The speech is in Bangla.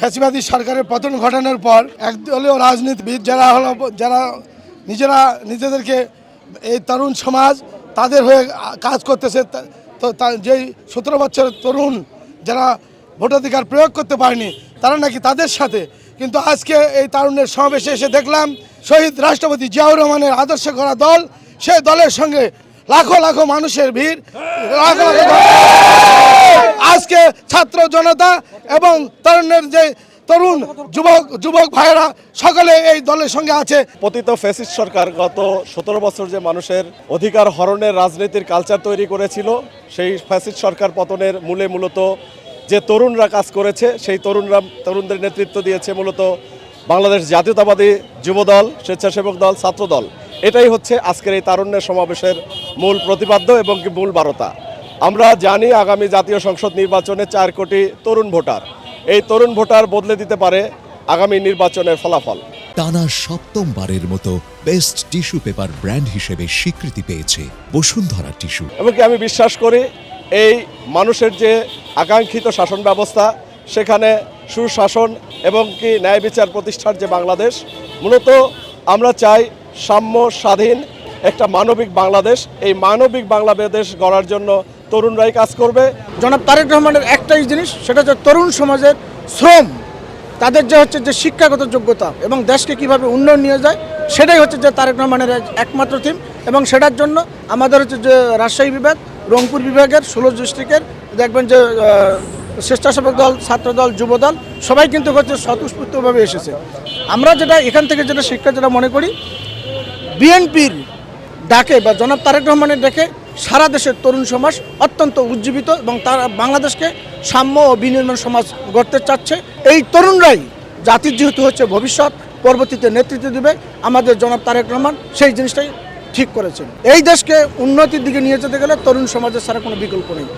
ফ্যাসিবাদী সরকারের পতন ঘটানোর পর একদলীয় রাজনীতিবিদ যারা নিজেদেরকে এই তরুণ সমাজ তাদের হয়ে কাজ করতেছে, তো যেই 17 বছরের তরুণ যারা ভোটাধিকার প্রয়োগ করতে পারেনি তারা নাকি তাদের সাথে, কিন্তু আজকে এই তারুণ্যের সমাবেশে এসে দেখলাম শহীদ রাষ্ট্রপতি জিয়াউর রহমানের আদর্শ করা দল, সেই দলের সঙ্গে লাখো লাখো মানুষের ভিড়, লাখো লাখো আজকে ছাত্র জনতা এবং তরুণের যে তরুণ যুবক ভাইয়েরা সকলে এই দলের সঙ্গে আছে। পতিত ফ্যাসিস্ট সরকার গত 17 বছর যে মানুষের অধিকার হরণের রাজনীতির কালচার তৈরি করেছিল, সেই ফ্যাসিস্ট সরকার পতনের মূলত যে তরুণরা কাজ করেছে, সেই তরুণদের নেতৃত্ব দিয়েছে মূলত বাংলাদেশ জাতীয়তাবাদী যুবদল, স্বেচ্ছাসেবক দল, ছাত্র দল। এটাই হচ্ছে আজকের এই তারুণ্যের সমাবেশের মূল প্রতিপাদ্য এবং মূল বার্তা। আমরা জানি আগামী জাতীয় সংসদ নির্বাচনে 4 কোটি তরুণ ভোটার, এই তরুণ ভোটার বদলে দিতে পারে আগামী নির্বাচনের ফলাফল। টানা 7মবারের মতো বেস্ট টিস্যু পেপার ব্র্যান্ড হিসেবে স্বীকৃতি পেয়েছে বসুন্ধরা টিস্যু। এবং আমি বিশ্বাস করি এই মানুষের যে আকাঙ্ক্ষিত শাসন ব্যবস্থা, সেখানে সুশাসন এবং কি ন্যায় বিচার প্রতিষ্ঠার যে বাংলাদেশ, মূলত আমরা চাই সাম্য, স্বাধীন একটা মানবিক বাংলাদেশ। এই মানবিক বাংলাদেশ গড়ার জন্য তরুণরাই কাজ করবে। জনাব তারেক রহমানের একটাই জিনিস, সেটা হচ্ছে তরুণ সমাজের শ্রম, তাদের যে হচ্ছে যে শিক্ষাগত যোগ্যতা এবং দেশকে কিভাবে উন্নয়ন নিয়ে যায়, সেটাই হচ্ছে যে তারেক রহমানের একমাত্র থিম। এবং সেটার জন্য আমাদের হচ্ছে যে রাজশাহী বিভাগ, রংপুর বিভাগের 16 ডিস্ট্রিক্টের দেখবেন যে স্বেচ্ছাসেবক দল, ছাত্র দল, যুব দল সবাই কিন্তু হচ্ছে স্বতঃস্ফূর্তভাবে এসেছে। আমরা যেটা এখান থেকে শিক্ষা মনে করি, বিএনপির ডাকে বা জনাব তারেক রহমানের ডাকে সারা দেশের তরুণ সমাজ অত্যন্ত উজ্জীবিত এবং তারা বাংলাদেশকে সাম্য ও বিনির্মাণ সমাজ গড়তে চাচ্ছে। এই তরুণরাই জাতির যেহেতু হচ্ছে ভবিষ্যৎ, পরবর্তীতে নেতৃত্ব দেবে আমাদের জনাব তারেক রহমান সেই জিনিসটাই ঠিক করেছেন। এই দেশকে উন্নতির দিকে নিয়ে যেতে গেলে তরুণ সমাজের ছাড়া কোনো বিকল্প নেই।